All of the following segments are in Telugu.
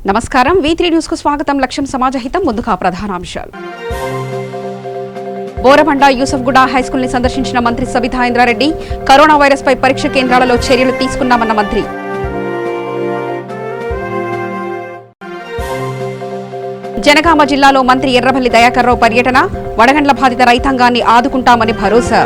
నమస్కారం V3 న్యూస్ కు స్వాగతం. లక్ష్యం సమాజహితం. ముందుగా ప్రధానాంశాలు. బోరబండ యూసఫ్గూడ హైస్కూల్ ని సందర్శించిన మంత్రి సబితా ఇంద్రారెడ్డి. కరోనా వైరస్ పై పరీక్ష కేంద్రాలలో చర్యలు తీసుకున్నామన్న మంత్రి. జనగామ జిల్లాలో మంత్రి ఎర్రబెల్లి దయాకర్ రావు పర్యటన. వడగండ్ల బాధిత రైతాంగాన్ని ఆదుకుంటామని భరోసా.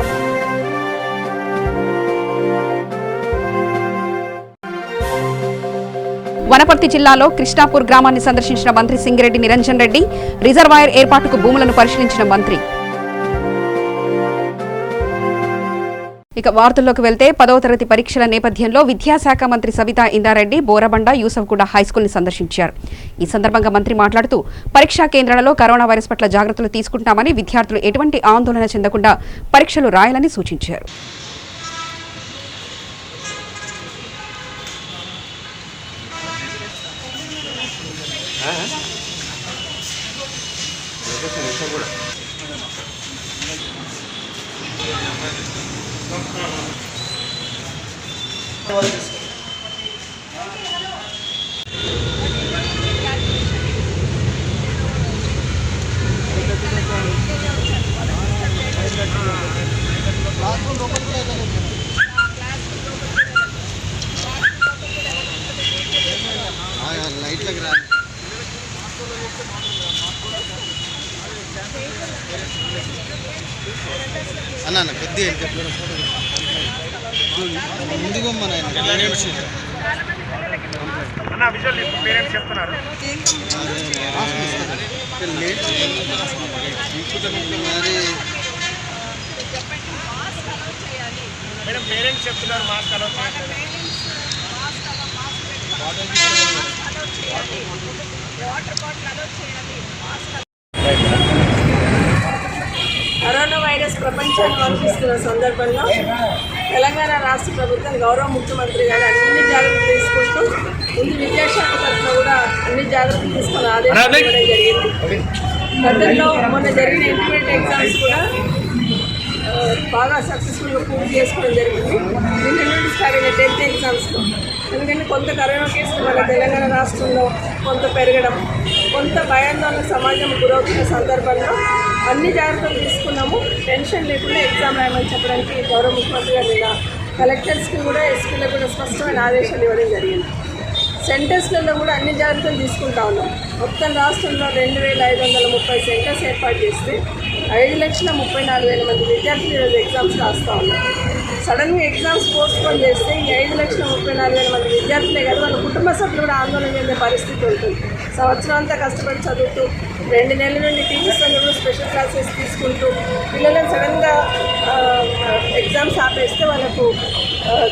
వనపర్తి జిల్లాలో కృష్ణాపూర్ గ్రామాన్ని సందర్శించిన మంత్రి సింగిరెడ్డి నిరంజన్ రెడ్డి. రిజర్వాయర్ ఏర్పాటుకు భూములను పరిశీలించిన మంత్రి. ఇక వార్తల్లోకి వెళ్తే 10వ తరగతి పరీక్షల నేపథ్యంలో విద్యాశాఖ మంత్రి సబితా ఇంద్రారెడ్డి బోరబండ యూసఫ్గూడ హైస్కూల్ ని సందర్శించారు. ఈ సందర్భంగా మంత్రి మాట్లాడుతూ పరీక్షా కేంద్రాలలో కరోనా వైరస్ పట్ల జాగ్రత్తలు తీసుకుంటామని, విద్యార్థులు ఎటువంటి ఆందోళన చెందకుండా పరీక్షలు రాయాలని సూచించారు. అన్న పెద్ద ముందుగా మన పేరెంట్స్ చెప్తున్నారు మాస్క్ అలో కరోనా వైరస్ ప్రపంచాన్ని వణికిస్తున్న సందర్భంలో తెలంగాణ రాష్ట్ర ప్రభుత్వం గౌరవ ముఖ్యమంత్రి గారు అన్ని జాగ్రత్తలు తీసుకుంటూ ముందు విద్యాశాఖ తరఫున కూడా అన్ని జాగ్రత్తలు తీసుకుని ఆదేశాలు ఇవ్వడం జరిగింది. గతంలో మొన్న జరిగిన ఇంటర్మీడియట్ ఎగ్జామ్స్ కూడా బాగా సక్సెస్ఫుల్గా పూర్తి చేసుకోవడం జరిగింది. నిన్న నుండి స్టార్ట్ అయిన 10th ఎగ్జామ్స్లో ఎందుకంటే కొంత కరోనా కేసులు మన తెలంగాణ రాష్ట్రంలో కొంత పెరగడం, కొంత భయాందోళన సమాజం గురవుతున్న సందర్భంలో అన్ని జాగ్రత్తలు తీసుకున్నాము. టెన్షన్ లేకుండా ఎగ్జామ్ రాయమని చెప్పడానికి గౌరవ ముఖ్యమంత్రి గారు నిన్న కలెక్టర్స్కి కూడా ఎస్పీలకు కూడా స్పష్టమైన ఆదేశాలు ఇవ్వడం జరిగింది. సెంటర్స్లలో కూడా అన్ని జాగ్రత్తలు తీసుకుంటా ఉన్నాం. మొత్తం రాష్ట్రంలో 2530 సెంటర్స్ ఏర్పాటు చేస్తే 5,34,000 మంది విద్యార్థులు ఈరోజు ఎగ్జామ్స్ రాస్తూ ఉన్నారు. సడన్గా ఎగ్జామ్స్ పోస్ట్పోన్ చేస్తే ఈ 5,34,000 మంది విద్యార్థులే కదా వాళ్ళ కుటుంబ సభ్యులు కూడా ఆందోళన చెందే పరిస్థితి ఉంటుంది. సంవత్సరం అంతా కష్టపడి చదువుతూ 2 నెలల నుండి టీచర్స్ అందరూ స్పెషల్ క్లాసెస్ తీసుకుంటూ పిల్లలను సడన్గా ఎగ్జామ్స్ ఆపేస్తే వాళ్ళకు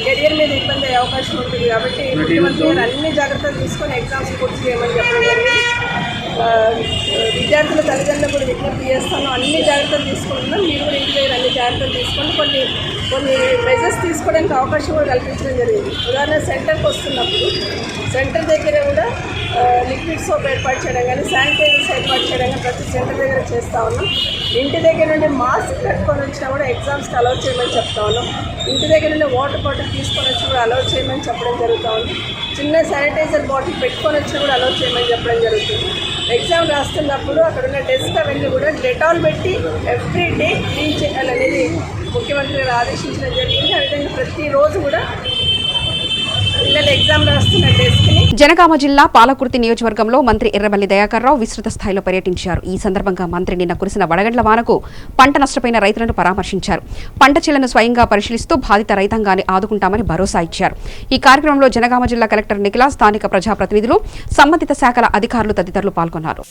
కెరియర్ మీద ఇబ్బంది అయ్యే అవకాశం ఉంటుంది. కాబట్టి ముఖ్యమంత్రి గారు అన్ని జాగ్రత్తలు తీసుకొని ఎగ్జామ్స్ పూర్తి చేయమని చెప్పడం జరిగింది. విద్యార్థుల తల్లిదండ్రులు కూడా విజ్ఞప్తి చేస్తాను, అన్ని జాగ్రత్తలు తీసుకుంటున్నాం. మీరు కూడా ఇంటి దగ్గర అన్ని జాగ్రత్తలు తీసుకొని కొన్ని మెజర్స్ తీసుకోవడానికి అవకాశం కూడా కల్పించడం జరిగింది. ఉదాహరణ సెంటర్కి వస్తున్నప్పుడు సెంటర్ దగ్గర కూడా లిక్విడ్ సోప్ ఏర్పాటు చేయడం కానీ, శానిటైజర్స్ ఏర్పాటు చేయడం కానీ ప్రతి సెంటర్ దగ్గర చేస్తూ ఉన్నాం. ఇంటి దగ్గర నుండి మాస్క్ కట్టుకొని వచ్చినా కూడా ఎగ్జామ్స్కి అలౌ చేయమని చెప్తా ఉన్నాం. ఇంటి దగ్గర నుండి వాటర్ బాటిల్ తీసుకొని వచ్చి కూడా అలౌ చేయమని చెప్పడం జరుగుతూ ఉంది. చిన్న శానిటైజర్ బాటిల్ పెట్టుకొని వచ్చి కూడా అలౌ చేయమని చెప్పడం జరుగుతుంది. ఎగ్జామ్ రాస్తున్నప్పుడు అక్కడ ఉన్న డెస్క్ అవన్నీ కూడా డెటాల్ పెట్టి ఎవ్రీ డే క్లీన్ చేయాలనేది ముఖ్యమంత్రి గారు ఆదేశించడం జరిగింది. ఆ విధంగా ప్రతిరోజు కూడా పిల్లలు ఎగ్జామ్ రాస్తున్న డెస్క్ని. జనగామ జిల్లా పాలకుర్తి నియోజకవర్గంలో మంత్రి ఎర్రబెల్లి దయాకర్ రావు విస్తృత స్థాయిలో పర్యటించారు. ఈ సందర్భంగా మంత్రి నిన్న కురిసిన వడగండ్ల వానకు పంట నష్టపోయిన రైతులను పరామర్శించారు. పంట చేలను స్వయంగా పరిశీలిస్తూ బాధిత రైతాంగాన్ని ఆదుకుంటామని భరోసా ఇచ్చారు. ఈ కార్యక్రమంలో జనగామ జిల్లా కలెక్టర్ నిఖిల, స్థానిక ప్రజాప్రతినిధులు, సంబంధిత శాఖల అధికారులు తదితరులు పాల్గొన్నారు.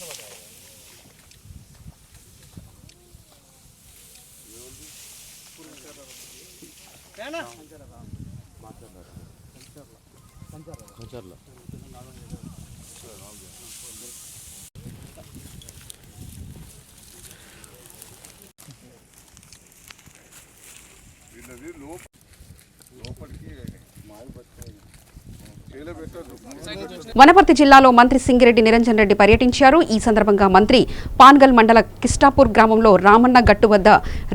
వనపర్తి జిల్లాలో మంత్రి సింగిరెడ్డి నిరంజన్ రెడ్డి పర్యటించారు. ఈ సందర్భంగా మంత్రి పాన్గల్ మండల కిష్టాపూర్ గ్రామంలో రామన్న గట్టు వద్ద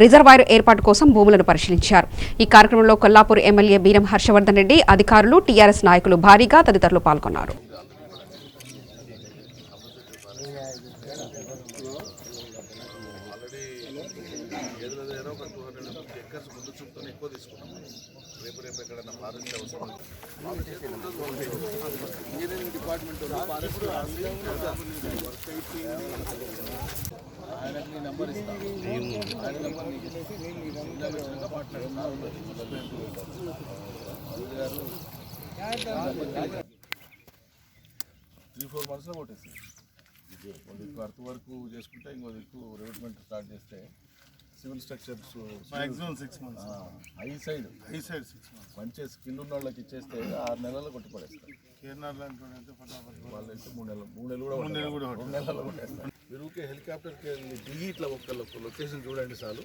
రిజర్వాయర్ ఏర్పాటు కోసం భూములను పరిశీలించారు. ఈ కార్యక్రమంలో కొల్లాపూర్ ఎమ్మెల్యే బీరం హర్షవర్ధన్ రెడ్డి, అధికారులు, టీఆర్ఎస్ నాయకులు భారీగా తదితరులు పాల్గొన్నారు. ఆల్రెడీ ఏదో ఒక 250 ఎకర్స్ ముందు చూపుతో ఎక్కువ తీసుకున్నాం. రేపు ఎక్కడైనా ఫారెస్ట్ అవసరం ఇంజనీరింగ్ డిపార్ట్మెంట్ ఫారెస్ట్ ఆయనకి నెంబర్ ఇస్తాను. ఆయన నెంబర్ నీకు ఇచ్చేసి నేను మాట్లాడుతున్నాను. 3-4 monthsలో కొట్టేస్తాను. ఒక దిక్కు అర్త్ వరకు చేసుకుంటే ఇంకో దిక్కు రిక్రూట్మెంట్ స్టార్ట్ చేస్తే civil structures maximum 6 months. High side 6 months. మంచి స్కిల్ ఉన్న వాళ్ళకి ఇచ్చేస్తే 6 నెలల్లో కొట్టుపడేస్తారు. వాళ్ళైతే 3 నెలలు కూడా 2 నెలల్లో కొట్టేస్తారు. మీరు ఊరికే హెలికాప్టర్కి వెళ్ళి దిగి ఇట్లా ఒక్క లొకేషన్ చూడండి చాలు.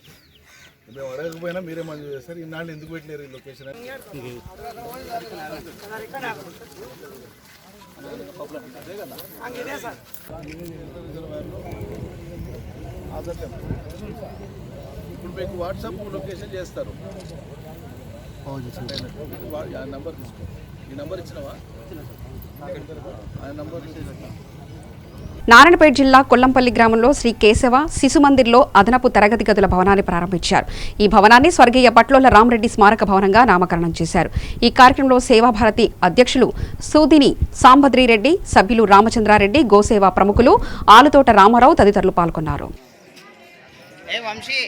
మేము అడగకపోయినా మీరే మంజూరు చేస్తారు. ఇన్నాళ్ళు ఎందుకు పెట్టలేరు ఈ లొకేషన్ అని. ఇప్పుడు మీకు వాట్సాప్ లొకేషన్ చేస్తారు. ఆ నెంబర్ తీసుకో. ఈ నెంబర్ ఇచ్చినావా? ఆ నెంబర్ నారాయణపేట జిల్లా కొల్లంపల్లి గ్రామంలో శ్రీ కేశవ శిశు మందిర్లో అదనపు తరగతి గదుల భవనాన్ని ప్రారంభించారు. ఈ భవనాన్ని స్వర్గీయ పట్లోల రామరెడ్డి స్మారక భవనంగా నామకరణం చేశారు. ఈ కార్యక్రమంలో సేవాభారతి అధ్యక్షులు సూదిని సాంబద్రిరెడ్డి, సభ్యులు రామచంద్రారెడ్డి, గోసేవ ప్రముఖులు ఆలుతోట రామారావు తదితరులు పాల్గొన్నారు. వంశీ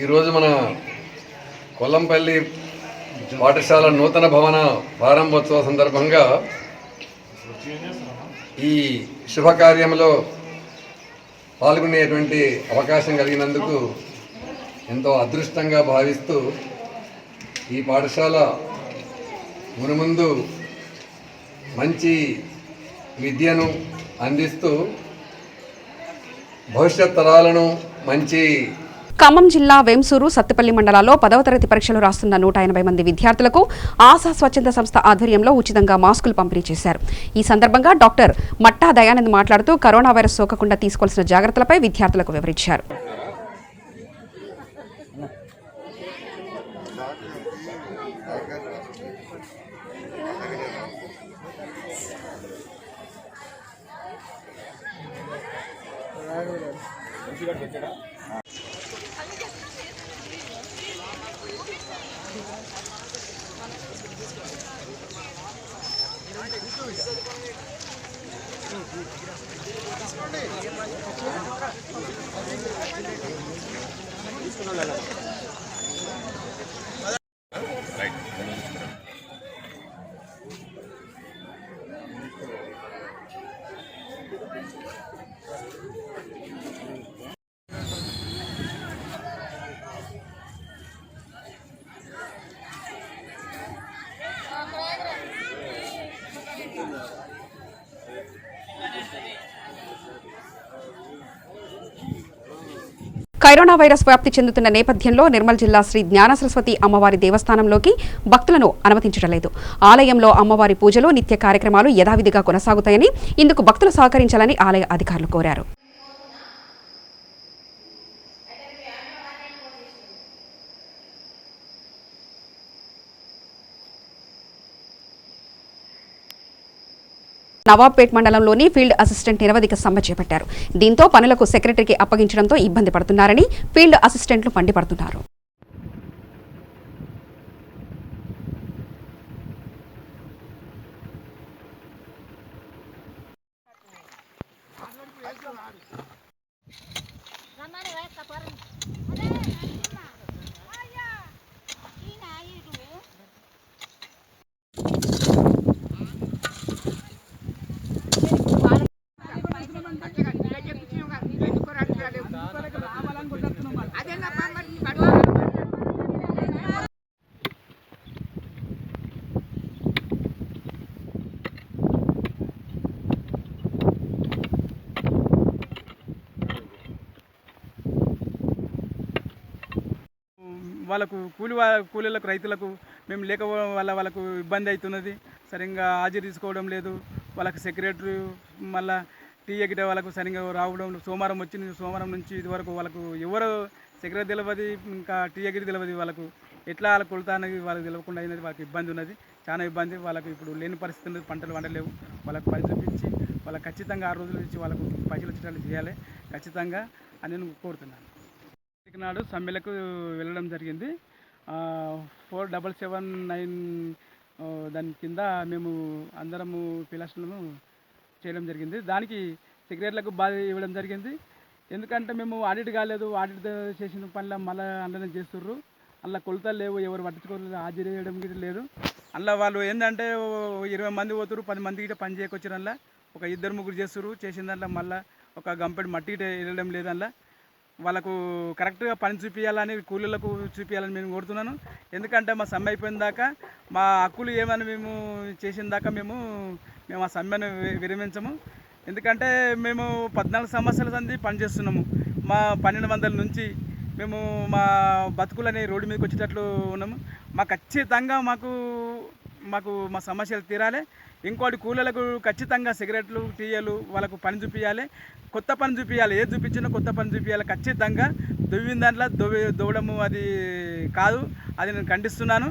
ఈరోజు మన కొల్లంపల్లి పాఠశాల నూతన భవన ప్రారంభోత్సవ సందర్భంగా ఈ శుభకార్యంలో పాల్గొనేటువంటి అవకాశం కలిగినందుకు ఎంతో అదృష్టంగా భావిస్తూ ఈ పాఠశాల మునుముందు మంచి విద్యను అందిస్తూ భవిష్యత్ తరాలను మంచి ఖమ్మం జిల్లా వేంసూరు సత్తుపల్లి మండలాల్లో 10వ తరగతి పరీక్షలు రాస్తున్న 180 మంది విద్యార్థులకు ఆశా స్వచ్ఛంద సంస్థ ఆధ్వర్యంలో ఉచితంగా మాస్కులు పంపిణీ చేశారు. ఈ సందర్భంగా డాక్టర్ మట్టా దయానంద్ మాట్లాడుతూ కరోనా వైరస్ సోకకుండా తీసుకోవాల్సిన జాగ్రత్తలపై విద్యార్థులకు వివరించారు. కరోనా వైరస్ వ్యాప్తి చెందుతున్న నేపథ్యంలో నిర్మల్ జిల్లా శ్రీ జ్ఞాన సరస్వతి అమ్మవారి దేవస్థానంలోకి భక్తులను అనుమతించడం లేదు. ఆలయంలో అమ్మవారి పూజలు, నిత్య కార్యక్రమాలు యథావిధిగా కొనసాగుతాయని, ఇందుకు భక్తులు సహకరించాలని ఆలయ అధికారులు కోరారు. నవాబ్పేట్ మండలంలోని ఫీల్డ్ అసిస్టెంట్ నిరవధిక సమ్మె చేపట్టారు. దీంతో పనులకు సెక్రటరీకి అప్పగించడంతో ఇబ్బంది పడుతున్నారని ఫీల్డ్ అసిస్టెంట్లు మండిపడుతున్నారు. వాళ్ళకు కూలీలకు రైతులకు మేము లేకపోవడం వల్ల వాళ్ళకు ఇబ్బంది అవుతున్నది. సరిగ్గా హాజరు తీసుకోవడం లేదు. వాళ్ళకి సెక్రటరీ మళ్ళీ టీ ఎగిటే వాళ్ళకు సరిగ్గా రావడం. సోమవారం వచ్చింది, సోమవారం నుంచి ఇదివరకు వాళ్ళకు ఎవరు సెక్రటరీ తెలియదు, ఇంకా టీ ఎగిరి తెలియదు. వాళ్ళకు ఎట్లా వాళ్ళకి కొలుతా అనేది వాళ్ళకి తెలియకుండా అయినది. వాళ్ళకి ఇబ్బంది ఉన్నది, చాలా ఇబ్బంది. వాళ్ళకు ఇప్పుడు లేని పరిస్థితి ఉన్నది, పంటలు వండలేవు. వాళ్ళకు పని చూపించి వాళ్ళకి ఖచ్చితంగా 6 రోజుల నుంచి వాళ్ళకు పైసలు వచ్చేటట్లు చేయాలి ఖచ్చితంగా అని నేను కోరుతున్నాను. నాడు సమ్మెలకు వెళ్ళడం జరిగింది. 4779 దాని కింద మేము అందరము పిలస్టము చేయడం జరిగింది. దానికి సెక్రటరీలకు బాధ ఇవ్వడం జరిగింది. ఎందుకంటే మేము ఆడిట్ కాలేదు, ఆడిట్ చేసిన పనుల మళ్ళీ అందులోనే చేస్తుర్రు. అందులో కొలతలు లేవు, ఎవరు పట్టించుకోలేదు, హాజరు చేయడం గిట్ట లేదు. అందులో వాళ్ళు ఏంటంటే 20 మంది పోతురు, 10 మంది గిట్ట పని చేయకొచ్చారు. అందులో ఒక 2-3 చేస్తుర్రు. చేసిన దాంట్లో మళ్ళీ ఒక గంపెడు మట్టి గిట్ట వెళ్ళడం లేదు. అందులో వాళ్ళకు కరెక్ట్గా పని చూపించాలని, కూలీలకు చూపించాలని నేను కోరుతున్నాను. ఎందుకంటే మా సమ్మె అయిపోయిన దాకా మా హక్కులు ఏమని మేము చేసిన దాకా మేము ఆ సమ్మెను విరమించము. ఎందుకంటే మేము 14 సంవత్సరాల సంది పనిచేస్తున్నాము. మా 1200 నుంచి మేము మా బతుకులని రోడ్డు మీదకి వచ్చేటట్లు ఉన్నాము. ఖచ్చితంగా మాకు మా సమస్యలు తీరాలి. ఇంకోటి కూలీలకు ఖచ్చితంగా సిగరెట్లు, టీఏలు వాళ్ళకు పని చూపించాలి, కొత్త పని చూపించాలి. ఏది చూపించినా కొత్త పని చూపించాలి ఖచ్చితంగా. దువ్విన దాంట్లో దొవ్వడము అది కాదు, అది నేను ఖండిస్తున్నాను.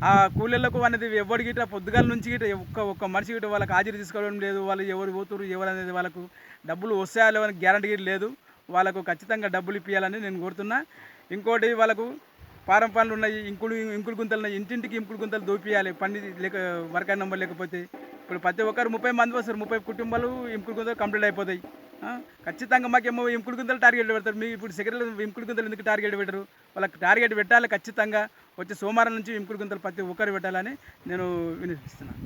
ఆ కూలీలకు అనేది ఎవరికి గిట్ట పొద్దుగాల నుంచి గిట్ట ఒక్క మనిషి గిట్ట వాళ్ళకి హాజరు తీసుకోవడం లేదు. వాళ్ళు ఎవరు పోతురు ఎవరు అనేది వాళ్ళకు డబ్బులు వస్తాయో లేవని గ్యారంటీ లేదు. వాళ్ళకు ఖచ్చితంగా డబ్బులు ఇప్పించాలని నేను కోరుతున్నా. ఇంకోటి వాళ్ళకు పారం పనులు ఉన్నాయి, ఇంకుడు గుంతలు ఉన్నాయి, ఇంటింటికి ఇంకుడు గుంతలు దోపియాలి. పని లేక వర్కర్ నెంబర్ లేకపోతే ఇప్పుడు ప్రతి ఒక్కరు 30 మంది వస్తారు, 30 కుటుంబాలు ఇంకుడు గుంతలు కంప్లీట్ అయిపోతాయి. ఖచ్చితంగా మాకేమో ఇంకుడు గుంతలు టార్గెట్ పెడతారు. మీకు ఇప్పుడు సెక్రటరీ ఇంకుడు గుంతలు ఎందుకు టార్గెట్ పెట్టరు? వాళ్ళకి టార్గెట్ పెట్టాలి ఖచ్చితంగా. వచ్చే సోమవారం నుంచి ఇంకుడు గుంతలు ప్రతి ఒక్కరు పెట్టాలని నేను వినిపిస్తున్నాను.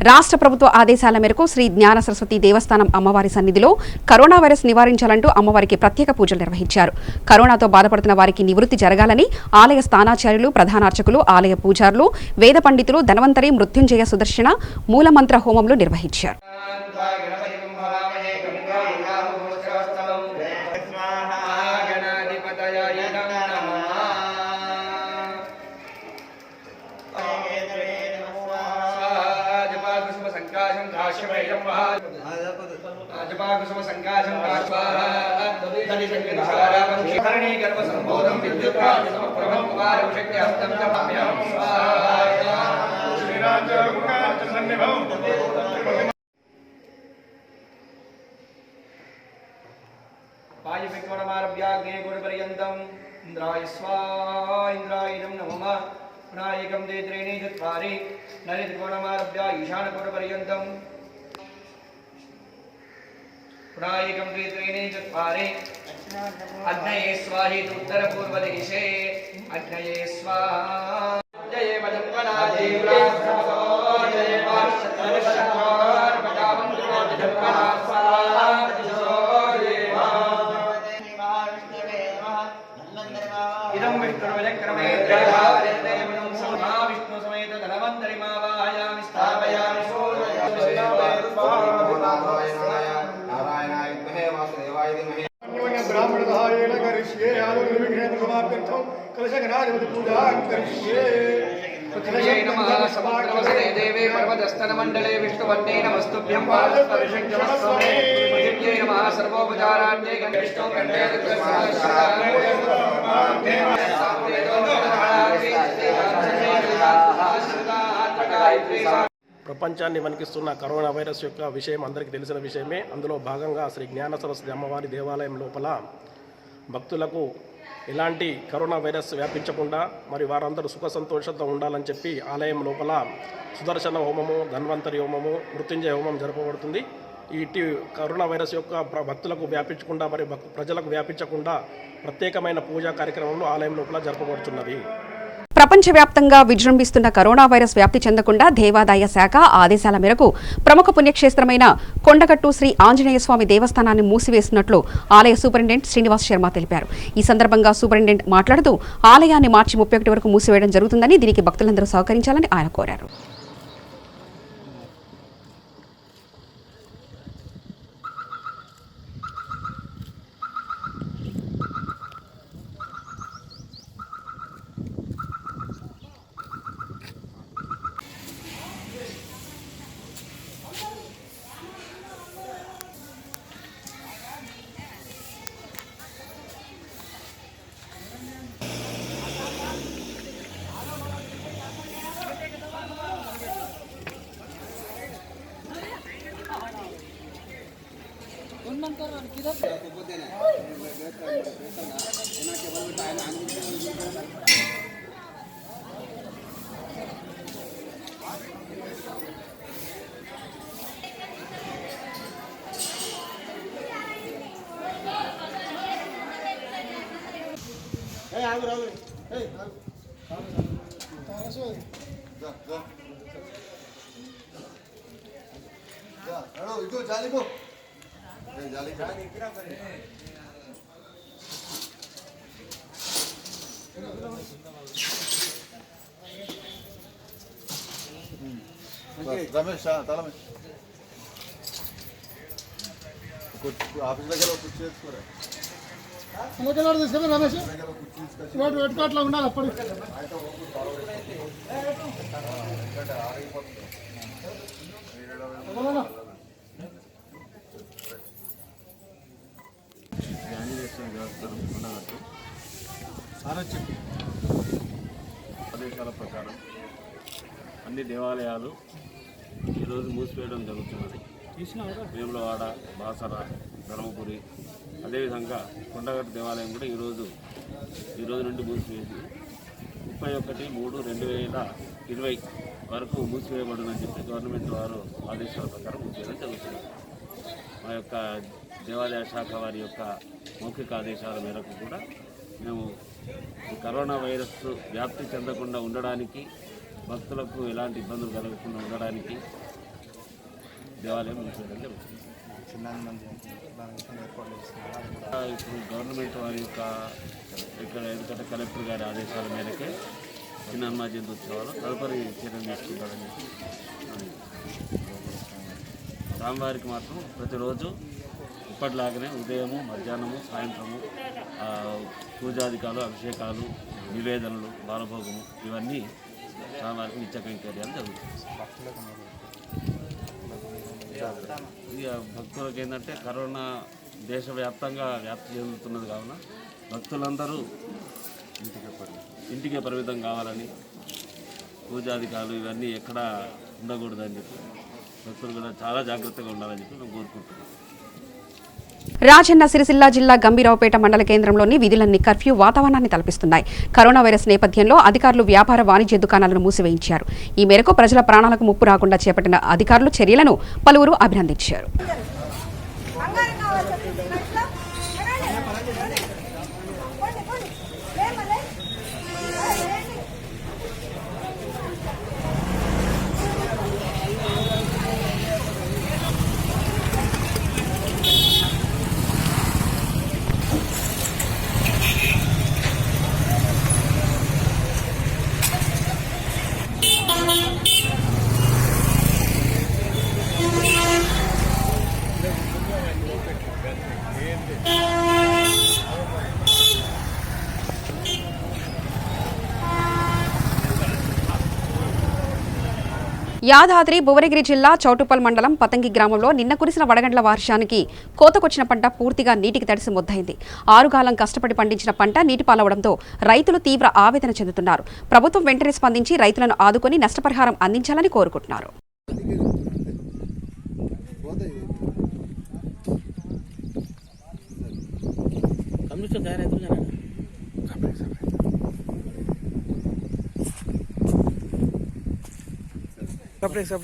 రాష్ట్ర ప్రభుత్వ ఆదేశాల మేరకు శ్రీ జ్ఞాన సరస్వతి దేవస్థానం అమ్మవారి సన్నిధిలో కరోనా వైరస్ నివారించాలంటూ అమ్మవారికి ప్రత్యేక పూజలు నిర్వహించారు. కరోనాతో బాధపడుతున్న వారికి నివృత్తి జరగాలని ఆలయ స్థానాచార్యులు, ప్రధానార్చకులు, ఆలయ పూజారులు, వేద పండితులు ధన్వంతరి, మృత్యుంజయ, సుదర్శన, మూలమంత్ర హోమంలు నిర్వహించారు. वायुविक्रमारभ्याग्ने गुरुपर्यन्तम् इन्द्राय स्वाहा इन्द्रायणं नमः पुनायकं ते त्रीणि चत्वारि नरित्कोणमारभ्य ईशानकोणपर्यन्तम् पुनायकं ते त्रीणि चत्वारि अग्नये स्वाहेति उत्तरपूर्वदिशे अग्नये स्वाहा जय वदन्वना देवरा जय वार्षतरशतार पदावन्तु जन्मना स्वाहा इदं विष्णुर्वजक्रमे त्रयधावरेते मनं समा विष्णु समेत धनवन्तरि मावायामि स्थापयामि नारायणाय विद्महे वासुदेवाय धीमहि ब्राह्मणसहायेन करिष्ये आलोकविघ्नेन समाप्त्यर्थं कलशगणाधिपति पूजां करिष्ये जय नमः समग्रवसने देवे पर्वतस्तनमण्डले विष्णुवर्णे नमस्तुभ्यं पादस्पर्शञ्चमस्वमे पृथिव्यै नमः सर्वोपचाराण्ये गणविष्णु कण्ठे ప్రపంచాన్ని వణికిస్తున్న కరోనా వైరస్ యొక్క విషయం అందరికీ తెలిసిన విషయమే. అందులో భాగంగా శ్రీ జ్ఞాన సరస్వతి అమ్మవారి దేవాలయం లోపల భక్తులకు ఎలాంటి కరోనా వైరస్ వ్యాపించకుండా మరి వారందరూ సుఖ సంతోషంతో ఉండాలని చెప్పి ఆలయం లోపల సుదర్శన హోమము, ధన్వంతరి హోమము, మృత్యుంజయ హోమం జరపబడుతుంది. ఈ కరోనా వైరస్ యొక్క భక్తులకు వ్యాపించకుండా మరి ప్రజలకు వ్యాపించకుండా ప్రత్యేకమైన పూజా కార్యక్రమంలో ఆలయం లోపల జరపబడుతున్నది. ప్రపంచవ్యాప్తంగా విజృంభిస్తున్న కరోనా వైరస్ వ్యాప్తి చెందకుండా దేవాదాయ శాఖ ఆదేశాల మేరకు ప్రముఖ పుణ్యక్షేత్రమైన కొండగట్టు శ్రీ ఆంజనేయ స్వామి దేవస్థానాన్ని మూసివేస్తున్నట్లు ఆలయ సూపరింటెండెంట్ శ్రీనివాస్ శర్మ తెలిపారు. ఈ సందర్భంగా సూపరింటెండెంట్ మాట్లాడుతూ ఆలయాన్ని మార్చి 31 వరకు మూసివేయడం జరుగుతుందని, దీనికి భక్తులందరూ సహకరించాలని ఆయన కోరారు. ఇటు జాలిపో జాలి రమేష్ తలమే ఆఫీస్ దగ్గర కుర్చీ తెచ్చుకోరా తీసుకుని రమేష్ అట్లా ఉండాలి అప్పుడు ఆదేశాల ప్రకారం అన్ని దేవాలయాలు ఈరోజు మూసివేయడం జరుగుతున్నది. వేములవాడ, బాసర, ధర్మపురి, అదేవిధంగా కొండగట్టు దేవాలయం కూడా ఈరోజు నుండి మూసివేసి 31/3/2020 వరకు మూసివేయబడునని చెప్పి గవర్నమెంట్ వారు ఆదేశాల ప్రకారం మూసివేయడం జరుగుతుంది. మా యొక్క దేవాలయ శాఖ వారి యొక్క మౌఖిక ఆదేశాల మేరకు కూడా మేము ఈ కరోనా వైరస్ వ్యాప్తి చెందకుండా ఉండడానికి, భక్తులకు ఎలాంటి ఇబ్బందులు కలగకుండా ఉండడానికి దేవాలయం మూసివేయడం జరుగుతుంది. ఇప్పుడు గవర్నమెంట్ వారి యొక్క ఎందుకంటే కలెక్టర్ గారి ఆదేశాల మేరకే చిన్న హనుమాన్ జయంతి ఉత్సవాలు తదుపరి చర్యలు తీసుకుంటారని చెప్పి స్వామివారికి మాత్రం ప్రతిరోజు ఇప్పటిలాగానే ఉదయము, మధ్యాహ్నము, సాయంత్రము పూజాధికాలు, అభిషేకాలు, నివేదనలు, బాలభోగము ఇవన్నీ స్వామివారికి నిత్య కైంకర్యాలు జరుగుతాయి. ఇక భక్తులకు ఏంటంటే కరోనా దేశవ్యాప్తంగా వ్యాప్తి చెందుతున్నది కావున భక్తులందరూ ఇంటికే పరిమితం కావాలని, పూజాధికారులు ఇవన్నీ ఎక్కడా ఉండకూడదని చెప్పి భక్తులు కూడా చాలా జాగ్రత్తగా ఉండాలని చెప్పి మేము కోరుకుంటున్నాం. రాజన్న సిరిసిల్ల జిల్లా గంభీరావుపేట మండల కేంద్రంలోని విధులన్నీ కర్ఫ్యూ వాతావరణాన్ని తలపిస్తున్నాయి. కరోనా వైరస్ నేపథ్యంలో అధికారులు వ్యాపార వాణిజ్య దుకాణాలను మూసివేయించారు. ఈ మేరకు ప్రజల ప్రాణాలకు ముప్పు రాకుండా చేపట్టిన అధికారులు చర్యలను పలువురు అభినందించారు. యాదాద్రి భువనగిరి జిల్లా చౌటుప్పల్ మండలం పతంగి గ్రామంలో నిన్న కురిసిన వడగండ్ల వర్షానికి కోతకొచ్చిన పంట పూర్తిగా నీటికి తడిసి ముద్దయింది. ఆరుగాలం కష్టపడి పండించిన పంట నీటిపాలవడంతో రైతులు తీవ్ర ఆవేదన చెందుతున్నారు. ప్రభుత్వం వెంటనే స్పందించి రైతులను ఆదుకొని నష్టపరిహారం అందించాలని కోరుకుంటున్నారు. సపరేట్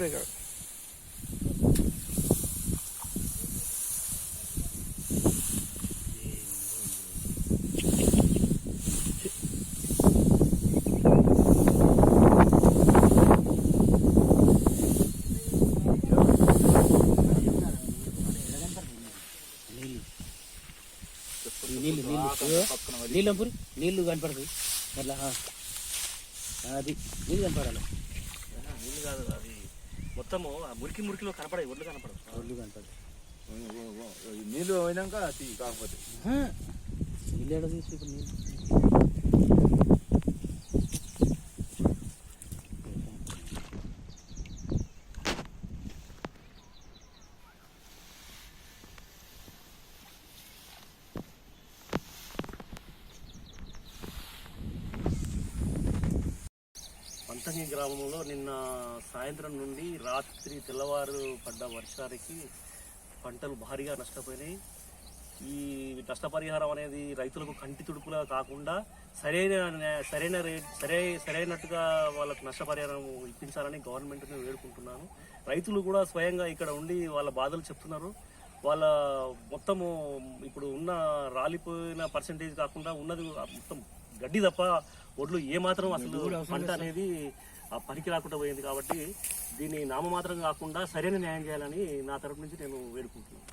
నీళ్ళు కనపడదు అట్లా అది నీళ్ళు కనపడాలి. నీళ్ళు కాదు, అది మొత్తము మురికిలో కనపడాయి, ఒళ్ళు కనపడదు. నీళ్ళు పోయినాక కాకపోతే నీళ్ళు ఎడ తీసి ఇప్పుడు నీళ్ళు పంతంగి గ్రామంలో నిన్న సాయంత్రం నుండి రాత్రి తెల్లవారు పడ్డ వర్షానికి పంటలు భారీగా నష్టపోయినాయి. ఈ నష్టపరిహారం అనేది రైతులకు కంటి తుడుపులా కాకుండా సరైనట్టుగా వాళ్ళకు నష్టపరిహారం ఇప్పించాలని గవర్నమెంట్ని వేడుకుంటున్నాను. రైతులు కూడా స్వయంగా ఇక్కడ ఉండి వాళ్ళ బాధలు చెప్తున్నారు. వాళ్ళ మొత్తము ఇప్పుడు ఉన్న రాలిపోయిన పర్సెంటేజ్ కాకుండా ఉన్నది మొత్తం గడ్డి తప్ప ఒడ్లు ఏమాత్రం అసలు పంట అనేది పనికి రాకుండా పోయింది. కాబట్టి దీన్ని నామమాత్రం కాకుండా సరైన న్యాయం చేయాలని నా తరపు నుంచి నేను వేడుకుంటున్నాను.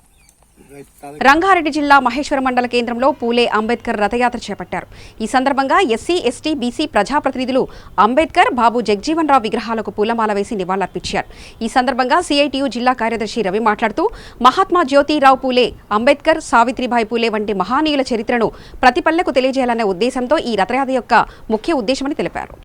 రంగారెడ్డి జిల్లా మహేశ్వర మండల కేంద్రంలో పూలే అంబేద్కర్ రథయాత్ర చేపట్టారు. ఈ సందర్భంగా ఎస్సీ, ఎస్టీ, బీసీ ప్రజాప్రతినిధులు అంబేద్కర్, బాబు జగజీవన్ రావు విగ్రహాలకు పూలమాల వేసి నివాళులర్పించారు. ఈ సందర్భంగా సిఐటియు జిల్లా కార్యదర్శి రవి మాట్లాడుతూ మహాత్మా జ్యోతిరావు పూలే, అంబేద్కర్, సావిత్రిబాయి పూలే వంటి మహానీయుల చరిత్రను ప్రతి పల్లెకు తెలియజేయాలనే ఉద్దేశంతో ఈ రథయాత్ర యొక్క ముఖ్య ఉద్దేశమని తెలిపారు.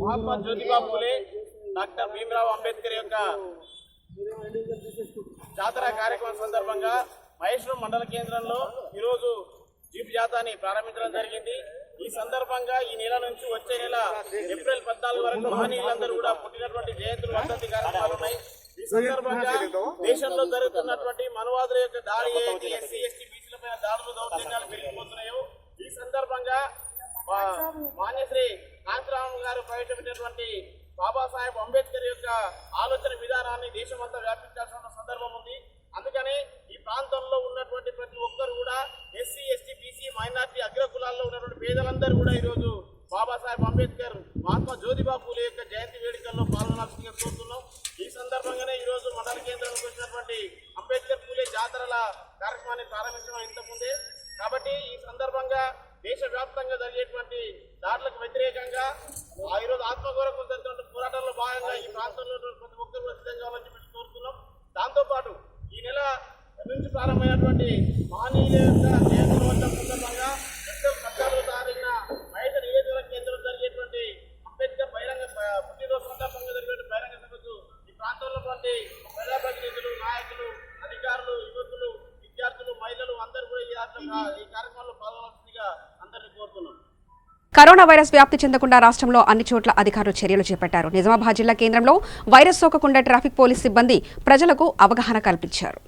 మహాత్మా జ్యోతిబా పూలే, డాక్టర్ భీమరావు అంబేద్కర్ యొక్క జాతర కార్యక్రమం సందర్భంగా మహేశ్వరం మండల కేంద్రంలో ఈరోజు జీప్ జాతాని ప్రారంభించడం జరిగింది. ఈ సందర్భంగా ఈ నెల నుంచి వచ్చే నెల ఏప్రిల్ 14 వరకు మహనీయులందరూ కూడా పుట్టినటువంటి జయంతులు వర్ధంతి కార్యక్రమాలు ఉన్నాయి. ఈ సందర్భంగా దేశంలో జరుగుతున్నటువంటి మనువాదుల యొక్క దాడి, ఎస్సీ, ఎస్టీ, బీసీలపైన దాడులు, దౌర్జన్యాలు పెరిగిపోతున్నాయో ఈ సందర్భంగా మాన్యశ్రీ కాంతిరామ్ గారు ప్రవేశపెట్టినటువంటి బాబాసాహెబ్ అంబేద్కర్ యొక్క ఆలోచన విధానాన్ని దేశమంతా వ్యాపించాల్సిన సందర్భం ఉంది. అందుకని ఈ ప్రాంతంలో ఉన్నటువంటి ప్రతి ఒక్కరు కూడా ఎస్సీ, ఎస్టీ, బీసీ, మైనార్టీ, అగ్రకులాల్లో ఉన్నటువంటి పేదలందరూ కూడా ఈరోజు బాబాసాహెబ్ అంబేద్కర్, మహాత్మా జ్యోతిబా పూలే యొక్క జయంతి వేడుకల్లో పాల్గొనాల్సిందిగా కోరుతున్నాం. ఈ సందర్భంగానే ఈరోజు మండల కేంద్రంలోకి వచ్చినటువంటి అంబేద్కర్ పూలే జాతరల కార్యక్రమాన్ని ప్రారంభించడం ఇంతకుముందే. కాబట్టి ఈ సందర్భంగా దేశవ్యాప్తంగా జరిగేటువంటి దాడులకు వ్యతిరేకంగా ఈరోజు ఆత్మగౌరవం పోరాటంలో భాగంగా ఈ ప్రాంతంలో ప్రతి ఒక్కరు కూడా సిద్ధంగా కావాలని చెప్పి కోరుతున్నాం. దాంతోపాటు ఈ నెల నుంచి ప్రారంభమైనటువంటి మహనీయుల యొక్క జయంతుల సందర్భంగా ఏప్రిల్ 14వ తారీఖున మహేశ్వర నియోజకవర్గ కేంద్రంలో జరిగేటువంటి అంబేద్కర్ బహిరంగ పుట్టినరోజు సందర్భంగా జరిగేటువంటి బహిరంగ సభకు ఈ ప్రాంతంలో ప్రజాప్రతినిధులు, నాయకులు, అధికారులు, యువకులు, విద్యార్థులు, మహిళలు అందరూ కూడా ఈ కార్యక్రమంలో పాల్గొనాల్సిందిగా అందరినీ కోరుతున్నాం. కరోనా వైరస్ వ్యాప్తి చెందకుండా రాష్ట్రంలో అన్ని చోట్ల అధికారులు చర్యలు చేపట్టారు. నిజామాబాద్ జిల్లా కేంద్రంలో వైరస్ సోకకుండా ట్రాఫిక్ పోలీస్ సిబ్బంది ప్రజలకు అవగాహన కల్పించారు.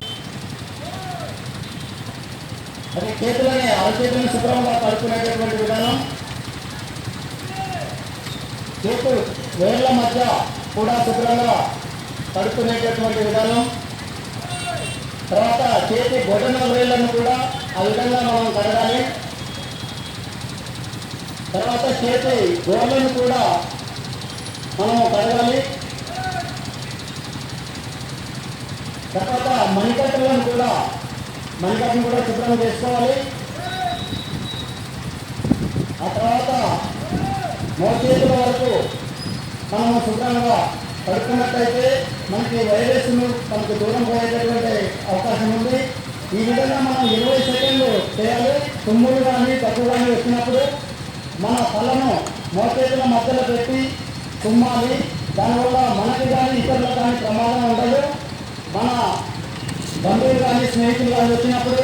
వేళ్ల మధ్య కూడా శుభ్రంగా కడుక్కునేటటువంటి విధానం, తర్వాత చేతి బొటన వేళ్లను కూడా ఆ విధంగా మనం కడగాలి. తర్వాత చేతి గోళ్ళను కూడా మనము కడగాలి. తర్వాత మణికట్టును కూడా శుభ్రం చేసుకోవాలి. ఆ తర్వాత మోచేతుల వరకు మనము శుభ్రంగా కడుక్కున్నట్టయితే మనకి వైరస్ను మనకు దూరం పోయేటటువంటి అవకాశం ఉంది. ఈ విధంగా మనం 20 సెకండ్లు చేయాలి. తుమ్ములు కానీ దగ్గు కానీ వచ్చినప్పుడు మన తలను మోచేతుల మధ్యలో పెట్టి తుమ్మాలి. దానివల్ల మనకి కానీ ఇతరులకు కానీ ప్రమాదం ఉండదు. మన బంధువులు కానీ స్నేహితులు కానీ వచ్చినప్పుడు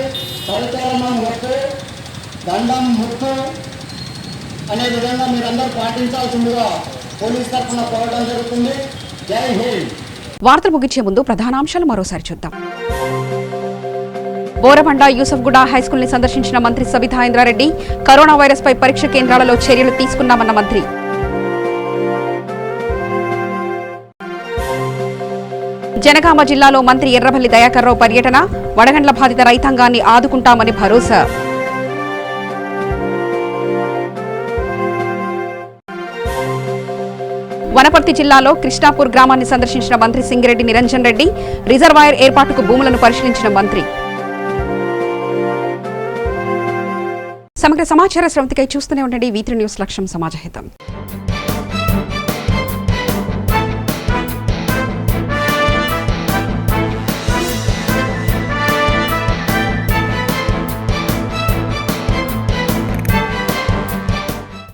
పరిచాలనం ముట్టు, దండం ముట్టు అనే విధంగా మీరందరూ పాటించాల్సిందిగా పోలీస్ తరఫున కోరడం జరుగుతుంది. జై హింద్. వార్తలు ముగించే ముందు ప్రధానాంశాలు మరోసారి చూద్దాం. బోరబండ యూసఫ్గూడ హైస్కూల్ ని సందర్శించిన మంత్రి సబితా ఇంద్రారెడ్డి. కరోనా వైరస్ పై పరీక్ష కేంద్రాలలో చర్యలు తీసుకున్నామన్న మంత్రి. జనగామ జిల్లాలో మంత్రి ఎర్రబెల్లి దయాకర్ రావు పర్యటన. వడగండ్ల బాధిత రైతాంగాన్ని ఆదుకుంటామని భరోసా. వనపర్తి జిల్లాలో కృష్ణాపూర్ గ్రామాన్ని సందర్శించిన మంత్రి సింగిరెడ్డి నిరంజన్ రెడ్డి. రిజర్వాయర్ ఏర్పాటుకు భూములను పరిశీలించిన మంత్రి. సమగ్ర సమాచార శ్రవంతికై చూస్తూనే ఉండండి V3 న్యూస్. లక్ష్యం సమాజహితం.